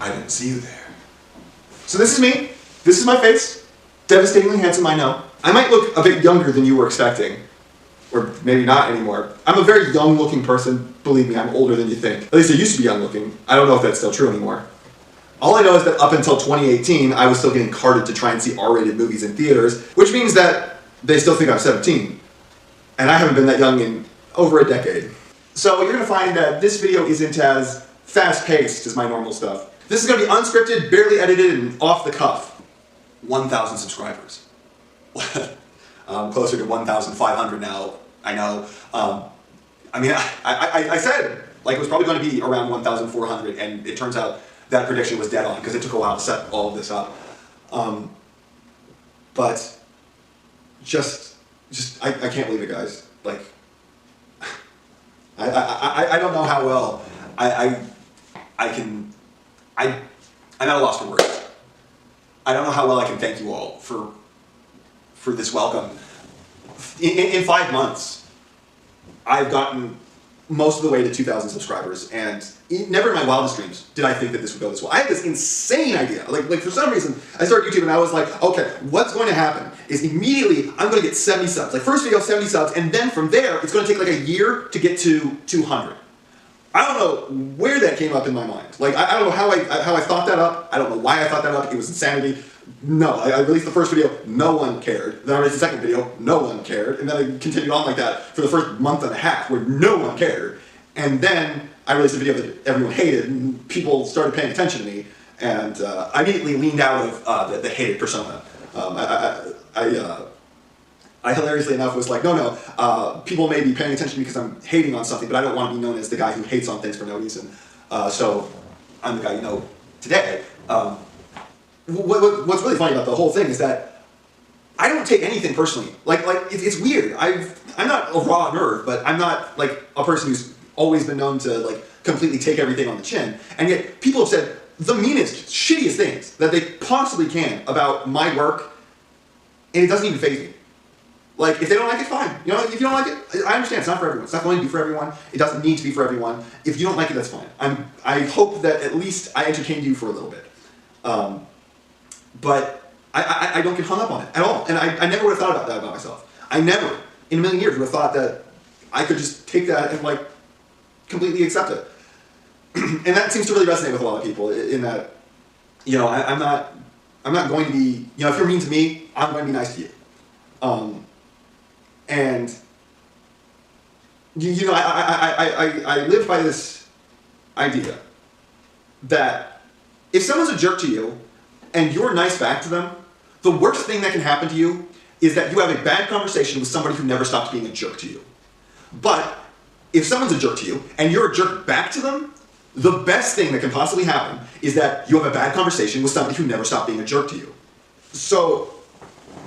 I didn't see you there. So this is me. This is my face. Devastatingly handsome, I know. I might look a bit younger than you were expecting. Or maybe not anymore. I'm a very young-looking person. Believe me, I'm older than you think. At least I used to be young-looking. I don't know if that's still true anymore. All I know is that up until 2018, I was still getting carded to try and see R-rated movies in theaters, which means that they still think I'm 17. And I haven't been that young in over a decade. So you're gonna find that this video isn't as fast-paced as my normal stuff. This is gonna be unscripted, barely edited, and off the cuff. 1,000 subscribers. Closer to 1,500 now, I know. I mean, I said, like, it was probably going to be around 1,400, and it turns out that prediction was dead on, because it took a while to set all of this up. But, I can't believe it, guys. Like, I don't know how well I'm at a loss for words. I don't know how well I can thank you all for this welcome. In 5 months, I've gotten most of the way to 2,000 subscribers, and never in my wildest dreams did I think that this would go this well. I had this insane idea. Like for some reason, I started YouTube and I was like, okay, what's going to happen is immediately I'm going to get 70 subs. Like first video, 70 subs, and then from there, it's going to take like a year to get to 200. I don't know where that came up in my mind. Like I don't know how I thought that up. I don't know why I thought that up. It was insanity. No, I released the first video, no one cared. Then I released the second video, no one cared. And then I continued on like that for the first month and a half where no one cared. And then I released a video that everyone hated and people started paying attention to me. And I immediately leaned out of the hated persona. I hilariously enough was like, no, people may be paying attention to me because I'm hating on something, but I don't want to be known as the guy who hates on things for no reason. So I'm the guy you know today. What's really funny about the whole thing is that I don't take anything personally. Like it's weird. I'm not a raw nerd, but I'm not like a person who's always been known to like completely take everything on the chin. And yet people have said the meanest, shittiest things that they possibly can about my work, and it doesn't even faze me. Like if they don't like it, fine. You know, if you don't like it, I understand. It's not for everyone. It's not going to be for everyone. It doesn't need to be for everyone. If you don't like it, that's fine. I hope that at least I entertained you for a little bit. But I don't get hung up on it at all. And I never would have thought about that about myself. I never, in a million years, would have thought that I could just take that and like completely accept it. And that seems to really resonate with a lot of people in that, you know, I'm not going to be, you know, if you're mean to me, I'm going to be nice to you. And, you know, I live by this idea that if someone's a jerk to you, and you're nice back to them, the worst thing that can happen to you is that you have a bad conversation with somebody who never stopped being a jerk to you. But if someone's a jerk to you and you're a jerk back to them, the best thing that can possibly happen is that you have a bad conversation with somebody who never stopped being a jerk to you. So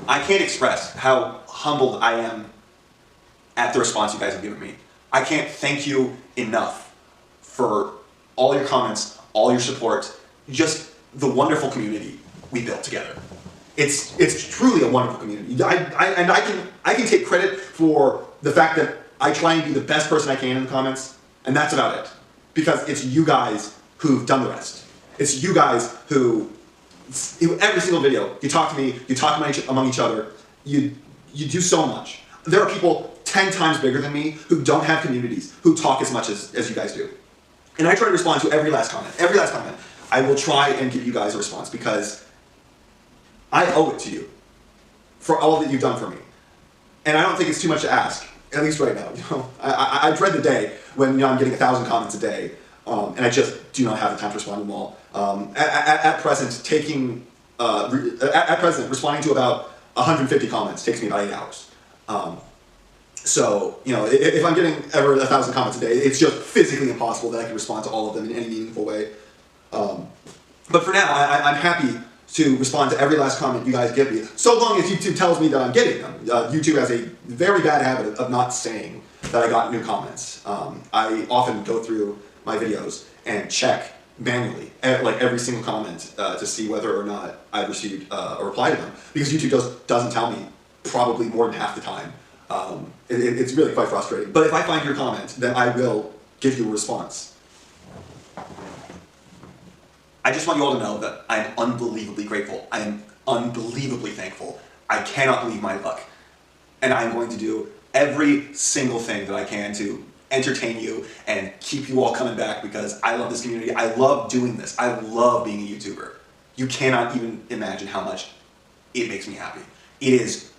I can't express how humbled I am at the response you guys have given me. I can't thank you enough for all your comments, all your support, just the wonderful community we built together. It's truly a wonderful community. I can take credit for the fact that I try and be the best person I can in the comments, and that's about it. Because it's you guys who've done the rest. It's you guys who, every single video, you talk to me, you talk among each other, you do so much. There are people 10 times bigger than me who don't have communities, who talk as much as you guys do. And I try to respond to every last comment, every last comment. I will try and give you guys a response because I owe it to you for all that you've done for me. And I don't think it's too much to ask, at least right now. You know, I dread the day when I'm getting 1,000 comments a day, and I just do not have the time to respond to them all. At present, responding to about 150 comments takes me about 8 hours. So, you know, if I'm getting ever 1,000 comments a day, it's just physically impossible that I can respond to all of them in any meaningful way. But for now, I'm happy to respond to every last comment you guys give me, so long as YouTube tells me that I'm getting them. YouTube has a very bad habit of not saying that I got new comments. I often go through my videos and check manually, like every single comment, to see whether or not I've received a reply to them, because YouTube doesn't tell me probably more than half the time. It's really quite frustrating. But if I find your comment, then I will give you a response. I just want you all to know that I am unbelievably grateful. I am unbelievably thankful. I cannot believe my luck. And I'm going to do every single thing that I can to entertain you and keep you all coming back because I love this community. I love doing this. I love being a YouTuber. You cannot even imagine how much it makes me happy. It is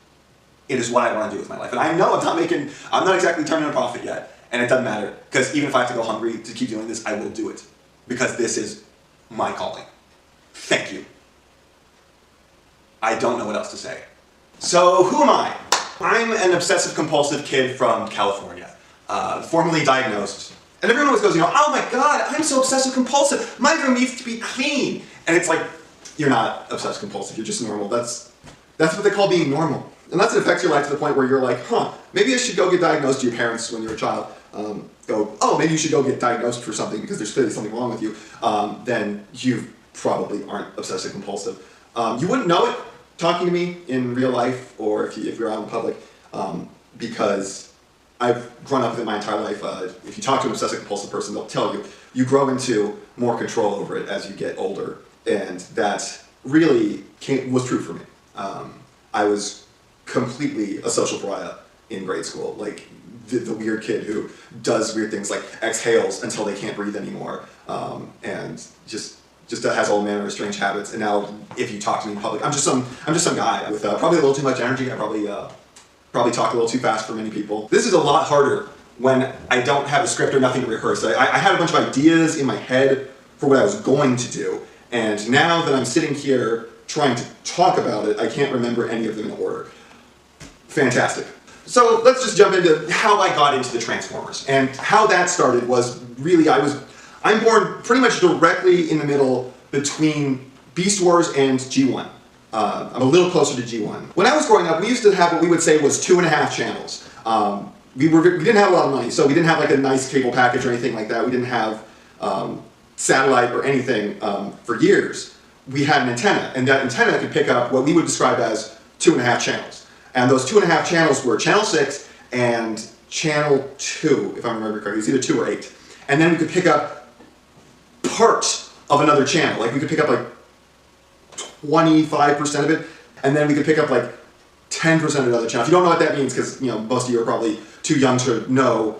what I want to do with my life. And I know I'm not exactly turning a profit yet. And it doesn't matter because even if I have to go hungry to keep doing this, I will do it because this is my calling. Thank you. I don't know what else to say. So who am I? I'm an obsessive compulsive kid from California, formerly diagnosed. And everyone always goes, oh my God, I'm so obsessive compulsive. My room needs to be clean. And it's like, you're not obsessive compulsive, you're just normal. That's what they call being normal. Unless it affects your life to the point where you're like, maybe I should go get diagnosed to your parents when you're a child. Maybe you should go get diagnosed for something because there's clearly something wrong with you. Then you probably aren't obsessive compulsive. You wouldn't know it talking to me in real life or if you're out in public because I've grown up with it my entire life. If you talk to an obsessive compulsive person, they'll tell you grow into more control over it as you get older. And that really was true for me. I was completely a social pariah in grade school, like the weird kid who does weird things like exhales until they can't breathe anymore, and just has all manner of strange habits. And now, if you talk to me in public, I'm just some guy with probably a little too much energy. I probably talk a little too fast for many people. This is a lot harder when I don't have a script or nothing to rehearse. I had a bunch of ideas in my head for what I was going to do, and now that I'm sitting here trying to talk about it, I can't remember any of them in order. Fantastic. So let's just jump into how I got into the Transformers. And how that started was really, I'm born pretty much directly in the middle between Beast Wars and G1. I'm a little closer to G1. When I was growing up, we used to have what we would say was 2.5 channels. We didn't have a lot of money, so we didn't have like a nice cable package or anything like that. We didn't have satellite or anything for years. We had an antenna, and that antenna could pick up what we would describe as 2.5 channels. And those 2.5 channels were Channel 6 and Channel 2, if I remember correctly. It was either 2 or 8. And then we could pick up parts of another channel. Like we could pick up like 25% of it, and then we could pick up like 10% of another channel. If you don't know what that means, because most of you are probably too young to know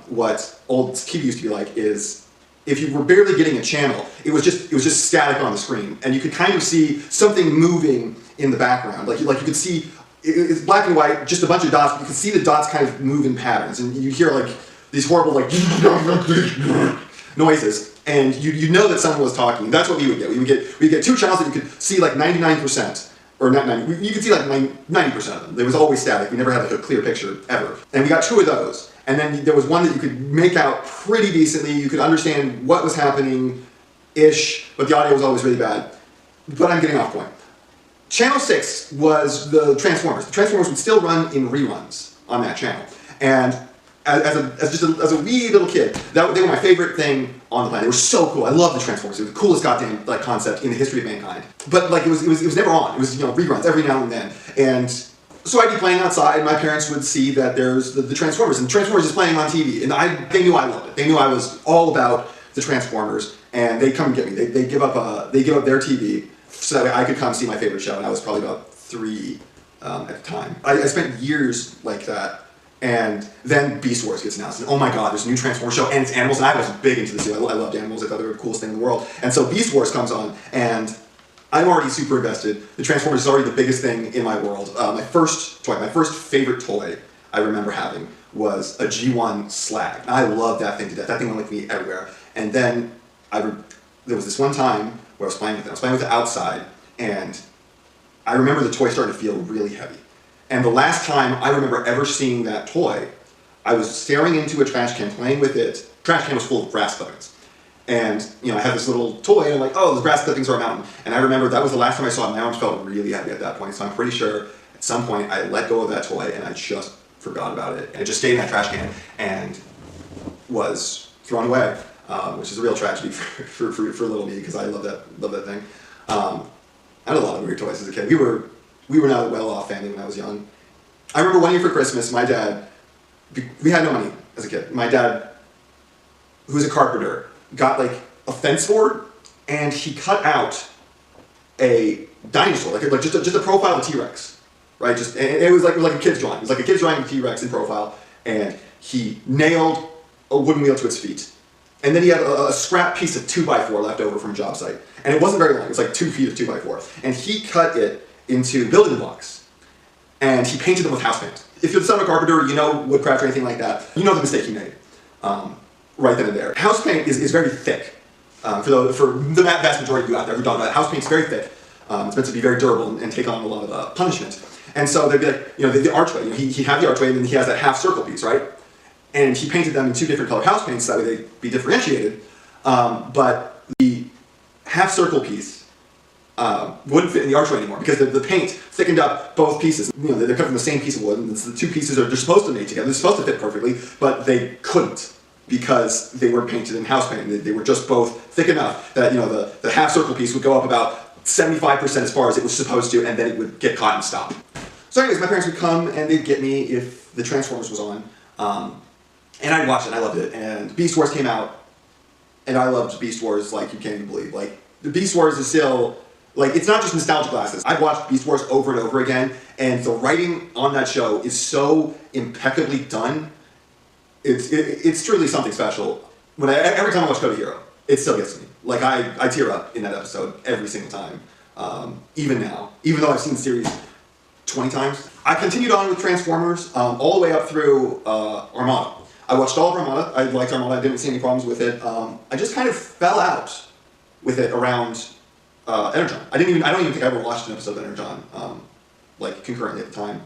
what old TV used to be like, is if you were barely getting a channel, it was just static on the screen, and you could kind of see something moving in the background. Like you could see, it's black and white, just a bunch of dots, but you could see the dots kind of move in patterns, and you hear like these horrible like noises, and you know that someone was talking. That's what we would get. We'd get 2 channels that you could see like 99%, or not 90. You could see like 90% of them. It was always static. We never had like a clear picture ever. And we got 2 of those. And then there was one that you could make out pretty decently. You could understand what was happening-ish, but the audio was always really bad. But I'm getting off point. Channel 6 was the Transformers. The Transformers would still run in reruns on that channel. And as a wee little kid, they were my favorite thing on the planet. They were so cool. I loved the Transformers. It was the coolest goddamn concept in the history of mankind. But like it was never on. It was reruns every now and then. And so I'd be playing outside, and my parents would see that there's the Transformers, and Transformers is playing on TV, and they knew I loved it. They knew I was all about the Transformers, and they'd come and get me. They'd give up their TV so that I could come see my favorite show, and I was probably about 3 at the time. I spent years like that, and then Beast Wars gets announced, and oh my God, there's a new Transformers show, and it's animals, and I was big into this too. I loved animals. I thought they were the coolest thing in the world. And so Beast Wars comes on, and I'm already super invested. The Transformers is already the biggest thing in my world. My first favorite toy I remember having was a G1 Slag. And I loved that thing to death. That thing went with me everywhere. And then there was this one time where I was playing with it. I was playing with it outside, and I remember the toy started to feel really heavy. And the last time I remember ever seeing that toy, I was staring into a trash can, playing with it. The trash can was full of grass clippings. And I had this little toy, and I'm like, oh, those grass clippings are a mountain. And I remember that was the last time I saw it. My arms felt really heavy at that point, so I'm pretty sure at some point I let go of that toy, and I just forgot about it. And it just stayed in that trash can and was thrown away, which is a real tragedy for little me, because I love that thing. I had a lot of weird toys as a kid. We were not a well-off family when I was young. I remember one year for Christmas, my dad, we had no money as a kid. My dad, who's a carpenter, got like a fence board and he cut out a dinosaur, like just a profile of a T-Rex, right? Just and it was like a kid's drawing. It was like a kid's drawing of a T-Rex in profile, and he nailed a wooden wheel to its feet. And then he had a scrap piece of 2x4 left over from a job site. And it wasn't very long, it was like 2 feet of 2x4. And he cut it into building blocks. And he painted them with house paint. If you're the son of a carpenter, you know woodcraft or anything like that, you know the mistake he made right then and there. House paint is very thick. For the vast majority of you out there who don't know that, house paint's very thick. It's meant to be very durable and take on a lot of punishment. And so they'd be like, the archway, he had the archway and then he has that half circle piece, right? And he painted them in 2 different color house paints, so that way they'd be differentiated. But the half circle piece wouldn't fit in the archway anymore because the paint thickened up both pieces. They're cut from the same piece of wood, and the 2 pieces they're supposed to mate together. They're supposed to fit perfectly, but they couldn't because they were painted in house paint. They were just both thick enough that the half circle piece would go up about 75% as far as it was supposed to, and then it would get caught and stop. So anyways, my parents would come and they'd get me if the Transformers was on. And I'd watch it, and I loved it. And Beast Wars came out, and I loved Beast Wars like you can't even believe. Like, the Beast Wars is still, like, it's not just nostalgia glasses. I've watched Beast Wars over and over again, and the writing on that show is so impeccably done. It's truly something special. Every time I watch Code of Hero, it still gets me. Like, I tear up in that episode every single time. Even now. Even though I've seen the series 20 times. I continued on with Transformers all the way up through Armada. I watched all of Armada. I liked Armada. I didn't see any problems with it. I just kind of fell out with it around Energon. I don't even think I ever watched an episode of Energon like concurrently at the time.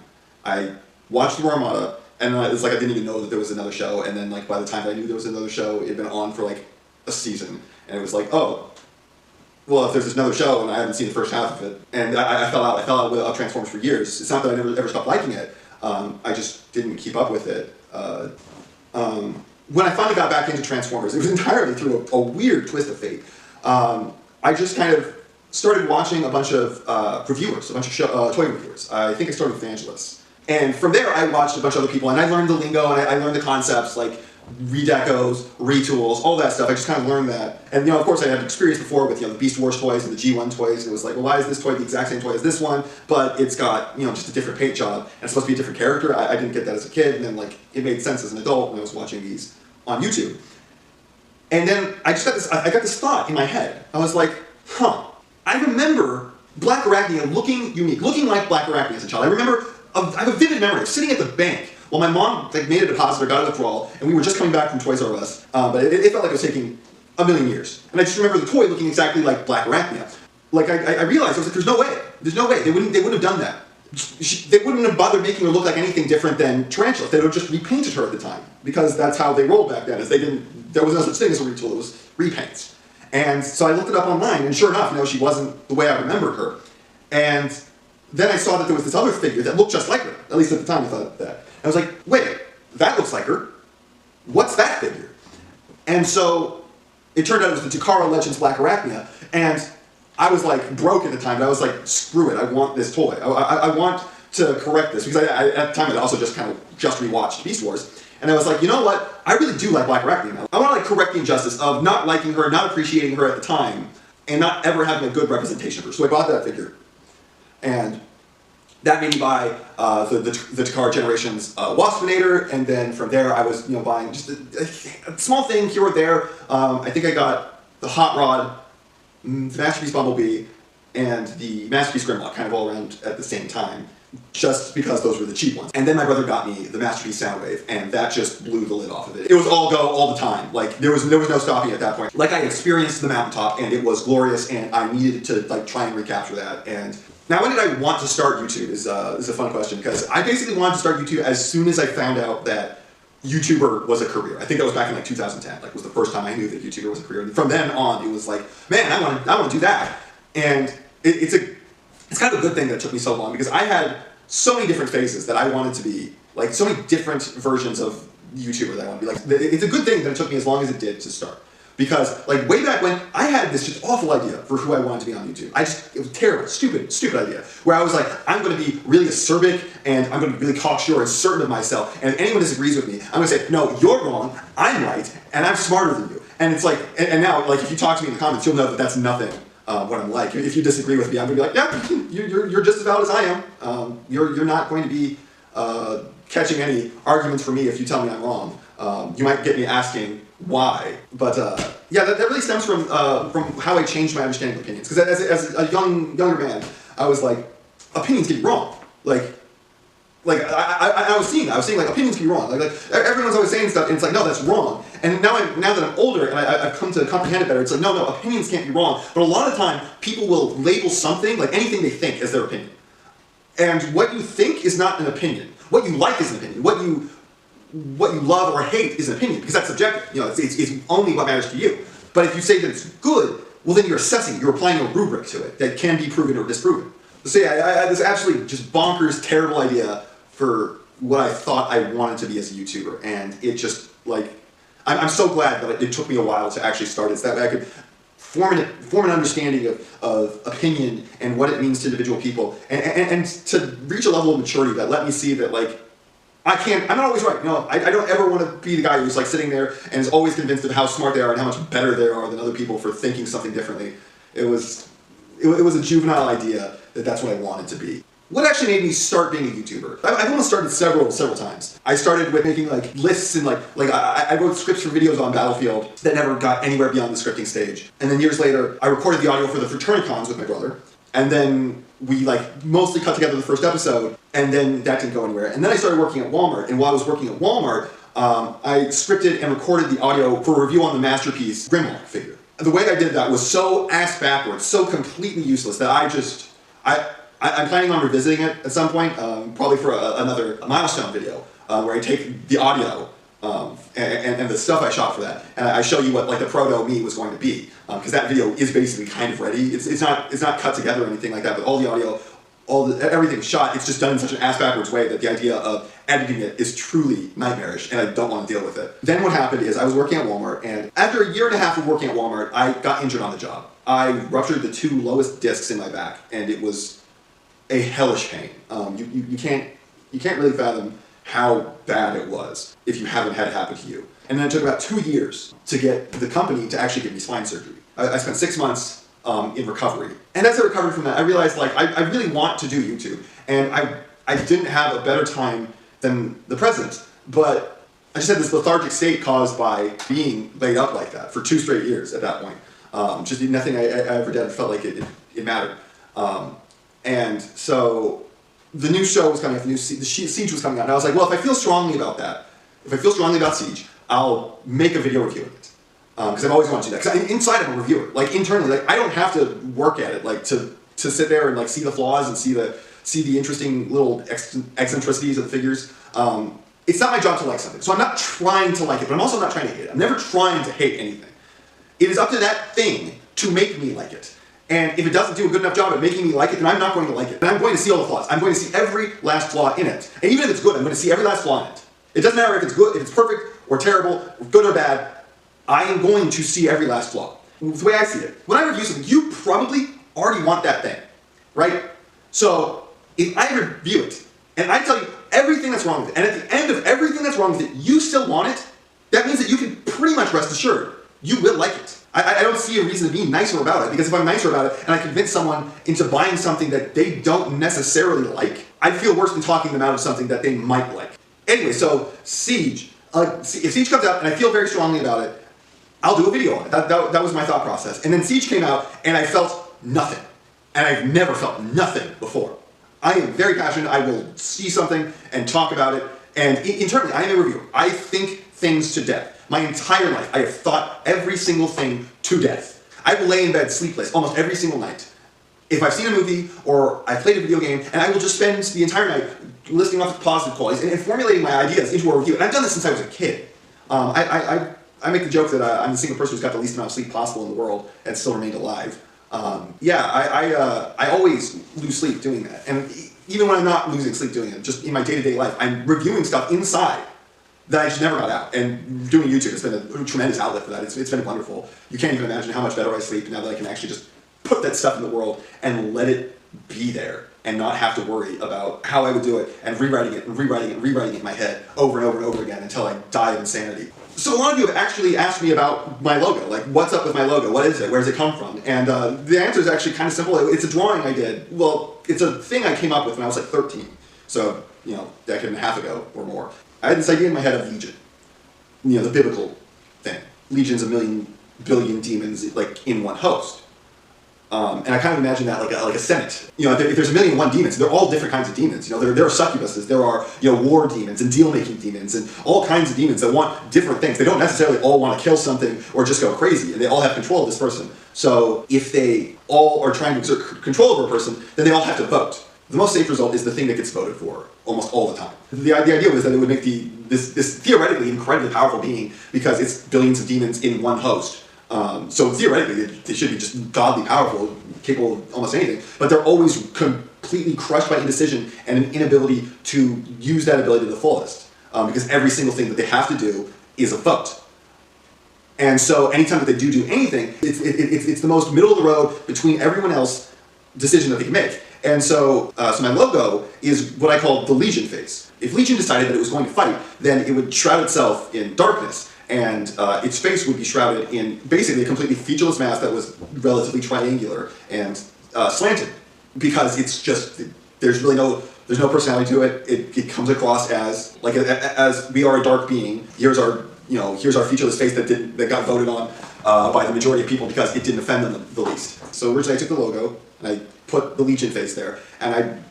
I watched through Armada, and it was like I didn't even know that there was another show. And then like by the time I knew there was another show, it had been on for like a season, and it was like, oh, well, if there's another show and I haven't seen the first half of it, and I fell out. I fell out with Transformers for years. It's not that I never ever stopped liking it. I just didn't keep up with it. When I finally got back into Transformers, it was entirely through a weird twist of fate. I just kind of started watching a bunch of reviewers, a bunch of toy reviewers. I think I started with Evangelists. And from there, I watched a bunch of other people, and I learned the lingo, and I learned the concepts, like redecos, retools, all that stuff. I just kind of learned that. And, of course, I had experience before with, the Beast Wars toys and the G1 toys. It was like, well, why is this toy the exact same toy as this one, but it's got, just a different paint job, and it's supposed to be a different character. I didn't get that as a kid, and then, like, it made sense as an adult when I was watching these on YouTube. And then I got this thought in my head. I was like, I remember Black Arachnia looking unique, looking like Black Arachnia as a child. I have a vivid memory of sitting at the bank while my mom made a deposit or got a withdrawal, and we were just coming back from Toys R Us, but it felt like it was taking a million years. And I just remember the toy looking exactly like Black Arachnia. Like, I realized, I was like, there's no way, they wouldn't have done that. They wouldn't have bothered making her look like anything different than Tarantula. They would have just repainted her at the time, because that's how they rolled back then, there was no such thing as a retool, it was repaints. And so I looked it up online, and sure enough, she wasn't the way I remembered her. And then I saw that there was this other figure that looked just like her. At least at the time I thought that. And I was like, wait, that looks like her. What's that figure? And so it turned out it was the Takara Legends Black Arachnia. And I was like broke at the time, but I was like, screw it, I want this toy. I want to correct this. Because at the time I also just rewatched Beast Wars. And I was like, you know what? I really do like Black Arachnia now. I want to correct the injustice of not liking her, not appreciating her at the time, and not ever having a good representation of her. So I bought that figure. And that made me buy the Takara Generations Waspinator, and then from there I was buying just a small thing here or there. I think I got the Hot Rod, the Masterpiece Bumblebee, and the Masterpiece Grimlock kind of all around at the same time, just because those were the cheap ones. And then my brother got me the Masterpiece Soundwave, and that just blew the lid off of it. It was all go all the time. Like, there was no stopping at that point. Like, I experienced the mountaintop, and it was glorious, and I needed to try and recapture that. And now, when did I want to start YouTube is a fun question, because I basically wanted to start YouTube as soon as I found out that YouTuber was a career. I think that was back in 2010. Was the first time I knew that YouTuber was a career. And from then on, it was like, man, I want to do that. And it's kind of a good thing that it took me so long, because I had so many different phases that I wanted to be, like, so many different versions of YouTuber that I want to be. Like, it's a good thing that it took me as long as it did to start. Because, like, way back when, I had this just awful idea for who I wanted to be on YouTube. It was terrible, stupid idea. Where I was like, I'm going to be really acerbic, and I'm going to be really cocksure and certain of myself, and if anyone disagrees with me, I'm going to say, no, you're wrong, I'm right, and I'm smarter than you. And it's like, and now, like, if you talk to me in the comments, you'll know that that's nothing what I'm like. If you disagree with me, I'm going to be like, yeah, you're just as valid as I am. You're not going to be catching any arguments from me if you tell me I'm wrong. You might get me asking why. But yeah, that really stems from how I changed my understanding of opinions. Because as a younger man, I was like, opinions can be wrong. I was seeing like opinions can be wrong. Like everyone's always saying stuff, and it's like, no, that's wrong. And now that I'm older and I've come to comprehend it better, it's like, no, opinions can't be wrong. But a lot of the time, people will label something, like anything they think, as their opinion. And what you think is not an opinion. What you like is an opinion. What you love or hate is an opinion, because that's subjective. You know, it's only what matters to you. But if you say that it's good, well, then you're assessing it. You're applying a rubric to it that can be proven or disproven. So yeah, I had this absolutely just bonkers, terrible idea for what I thought I wanted to be as a YouTuber, and it just, like, I'm so glad that it took me a while to actually start it, so that way I could form an understanding of opinion and what it means to individual people, and to reach a level of maturity that let me see that, like, I'm not always right. You know, I don't ever want to be the guy who's like sitting there and is always convinced of how smart they are and how much better they are than other people for thinking something differently. It was a juvenile idea that's what I wanted to be. What actually made me start being a YouTuber? I've almost started several times. I started with making like lists and like I wrote scripts for videos on Battlefield that never got anywhere beyond the scripting stage. And then years later, I recorded the audio for the Fraternicons with my brother. And then we like mostly cut together the first episode, and then that didn't go anywhere. And then I started working at Walmart, and while I was working at Walmart, I scripted and recorded the audio for a review on the masterpiece Grimlock figure. The way I did that was so ass backwards, so completely useless that I'm planning on revisiting it at some point, probably for another milestone video, where I take the audio and the stuff I shot for that, and I show you what like the proto me was going to be, because that video is basically kind of ready. It's not cut together or anything like that, but all the audio, everything's shot. It's just done in such an ass backwards way that the idea of editing it is truly nightmarish, and I don't want to deal with it. Then what happened is I was working at Walmart, and after a year and a half of working at Walmart, I got injured on the job. I ruptured the 2 lowest discs in my back, and it was a hellish pain. You can't really fathom how bad it was if you haven't had it happen to you. And then it took about 2 years to get the company to actually give me spine surgery. I spent 6 months in recovery. And as I recovered from that, I realized like I really want to do YouTube. And I didn't have a better time than the present, but I just had this lethargic state caused by being laid up like that for 2 straight years at that point. Just nothing I ever did felt like it mattered. And so the new show was coming out, the Siege was coming out, and I was like, well, if I feel strongly about that, if I feel strongly about Siege, I'll make a video reviewing it. Because I've always wanted to do that. Because inside I'm a reviewer, like internally, like I don't have to work at it, like to sit there and like see the flaws and see the interesting little eccentricities of the figures. It's not my job to like something, so I'm not trying to like it, but I'm also not trying to hate it. I'm never trying to hate anything. It is up to that thing to make me like it. And if it doesn't do a good enough job at making me like it, then I'm not going to like it. And I'm going to see all the flaws. I'm going to see every last flaw in it. And even if it's good, I'm going to see every last flaw in it. It doesn't matter if it's good, if it's perfect or terrible, or good or bad. I am going to see every last flaw. It's the way I see it. When I review something, you probably already want that thing, right? So if I review it and I tell you everything that's wrong with it, and at the end of everything that's wrong with it, you still want it, that means that you can pretty much rest assured you will like it. I don't see a reason to be nicer about it, because if I'm nicer about it and I convince someone into buying something that they don't necessarily like, I'd feel worse than talking them out of something that they might like. Anyway, so Siege. If Siege comes out and I feel very strongly about it, I'll do a video on it. That was my thought process. And then Siege came out and I felt nothing. And I've never felt nothing before. I am very passionate. I will see something and talk about it. And internally, I am a reviewer. I think things to death. My entire life, I have thought every single thing to death. I will lay in bed sleepless almost every single night if I've seen a movie or I've played a video game, and I will just spend the entire night listing off the positive qualities and formulating my ideas into a review. And I've done this since I was a kid. I make the joke that I'm the single person who's got the least amount of sleep possible in the world and still remained alive. I always lose sleep doing that. And even when I'm not losing sleep doing it, just in my day-to-day life, I'm reviewing stuff inside that I just never got out. And doing YouTube has been a tremendous outlet for that. It's been wonderful. You can't even imagine how much better I sleep now that I can actually just put that stuff in the world and let it be there and not have to worry about how I would do it and rewriting it and rewriting it and rewriting it in my head over and over and over again until I die of insanity. So a lot of you have actually asked me about my logo, like what's up with my logo, what is it, where does it come from? And the answer is actually kind of simple. It's a drawing I did. Well, it's a thing I came up with when I was like 13. So, you know, a decade and a half ago or more. I had this idea in my head of Legion. You know, the biblical thing. Legion's 1 billion demons like in one host. And I kind of imagine that like a senate. You know, if there's 1,000,001 demons, they're all different kinds of demons. You know, there are succubuses, there are, you know, war demons and deal-making demons and all kinds of demons that want different things. They don't necessarily all want to kill something or just go crazy, and they all have control of this person. So if they all are trying to exert control over a person, then they all have to vote. The most safe result is the thing that gets voted for almost all the time. The idea was that it would make this theoretically incredibly powerful being because it's billions of demons in one host. So theoretically, they should be just godly powerful, capable of almost anything, but they're always completely crushed by indecision and an inability to use that ability to the fullest, because every single thing that they have to do is a vote. And so anytime that they do anything, it's the most middle of the road between everyone else decision that they can make. And so my logo is what I call the Legion face. If Legion decided that it was going to fight, then it would shroud itself in darkness, and its face would be shrouded in basically a completely featureless mask that was relatively triangular and slanted, because it's just, there's no personality to it. It comes across as like as we are a dark being. Here's our featureless face that got voted on by the majority of people because it didn't offend them the least. So originally I took the logo and I put the Legion face there, and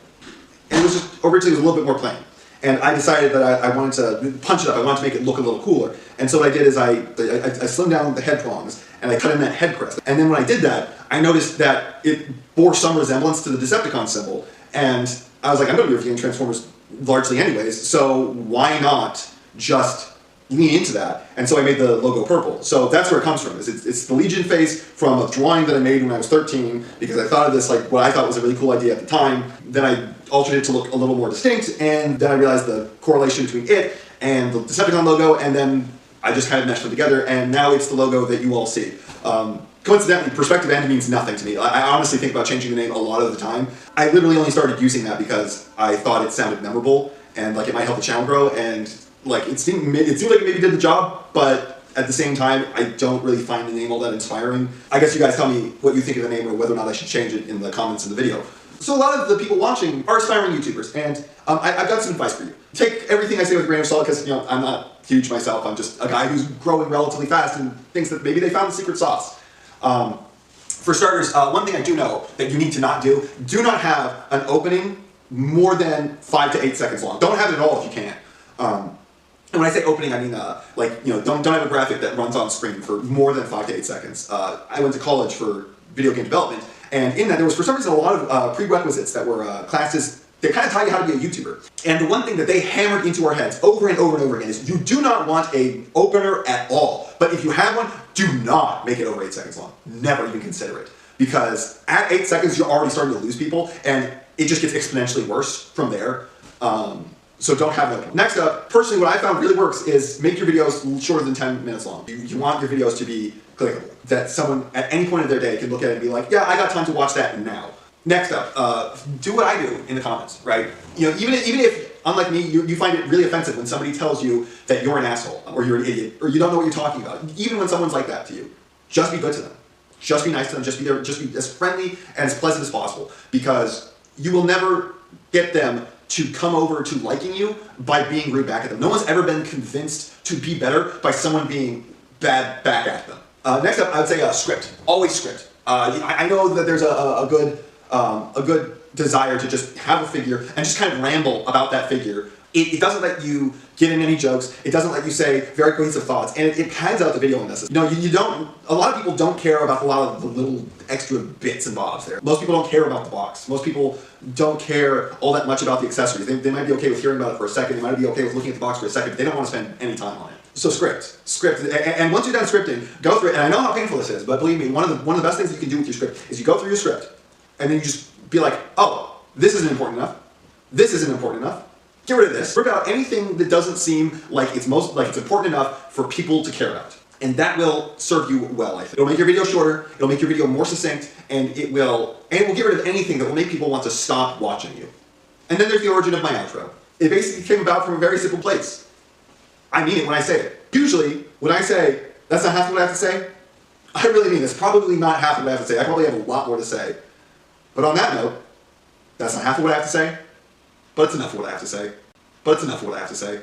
it was just originally it was a little bit more plain. And I decided that I wanted to punch it up. I wanted to make it look a little cooler. And so what I did is I slimmed down the head prongs and I cut in that head crest. And then when I did that, I noticed that it bore some resemblance to the Decepticon symbol. And I was like, I'm going to be reviewing Transformers largely anyways, so why not just lean into that? And so I made the logo purple. So that's where it comes from. It's the Legion face from a drawing that I made when I was 13 because I thought of this, like what I thought was a really cool idea at the time. Then I altered it to look a little more distinct, and then I realized the correlation between it and the Decepticon logo, and then I just kind of meshed them together, and now it's the logo that you all see. Coincidentally, PerspectiveEnd means nothing to me. I honestly think about changing the name a lot of the time. I literally only started using that because I thought it sounded memorable, and like it might help the channel grow, and like it seemed like it maybe did the job, but at the same time, I don't really find the name all that inspiring. I guess you guys tell me what you think of the name or whether or not I should change it in the comments in the video. So a lot of the people watching are aspiring YouTubers, and I've got some advice for you. Take everything I say with a grain of salt, because I'm not huge myself. I'm just a guy who's growing relatively fast and thinks that maybe they found the secret sauce. For starters, one thing I do know that you need to not do have an opening more than 5 to 8 seconds long. Don't have it at all if you can. And when I say opening, I mean don't have a graphic that runs on screen for more than 5 to 8 seconds. I went to college for video game development, and in that there was for some reason a lot of prerequisites that were classes that kind of taught you how to be a YouTuber. And the one thing that they hammered into our heads over and over and over again is you do not want an opener at all. But if you have one, do not make it over 8 seconds long. Never even consider it. Because at 8 seconds, you're already starting to lose people, and it just gets exponentially worse from there. So don't have that. Next up, personally what I found really works is make your videos shorter than 10 minutes long. You want your videos to be clickable, that someone at any point of their day can look at it and be like, yeah, I got time to watch that now. Next up, do what I do in the comments, right? Even if, unlike me, you find it really offensive when somebody tells you that you're an asshole, or you're an idiot, or you don't know what you're talking about. Even when someone's like that to you, just be good to them. Just be nice to them, just be as friendly and as pleasant as possible, because you will never get them to come over to liking you by being rude back at them. No one's ever been convinced to be better by someone being bad back at them. Next up, I would say script. Always script. I know that there's a good desire to just have a figure and just kind of ramble about that figure. It doesn't let you get in any jokes. It doesn't let you say very cohesive thoughts, and it pads out the video in this. You don't. A lot of people don't care about a lot of the little extra bits and bobs there. Most people don't care about the box. Most people don't care all that much about the accessories. They might be okay with hearing about it for a second. They might be okay with looking at the box for a second, but they don't want to spend any time on it. So script. And once you're done scripting, go through it. And I know how painful this is, but believe me, one of the best things you can do with your script is you go through your script, and then you just be like, oh, this isn't important enough. This isn't important enough. Get rid of this. Rip out anything that doesn't seem like it's important enough for people to care about. And that will serve you well, I think. It'll make your video shorter, it'll make your video more succinct, and it will get rid of anything that will make people want to stop watching you. And then there's the origin of my outro. It basically came about from a very simple place. I mean it when I say it. Usually, when I say, that's not half of what I have to say, I really mean it's probably not half of what I have to say. I probably have a lot more to say. But on that note, that's not half of what I have to say, but it's enough of what I have to say. But it's enough of what I have to say.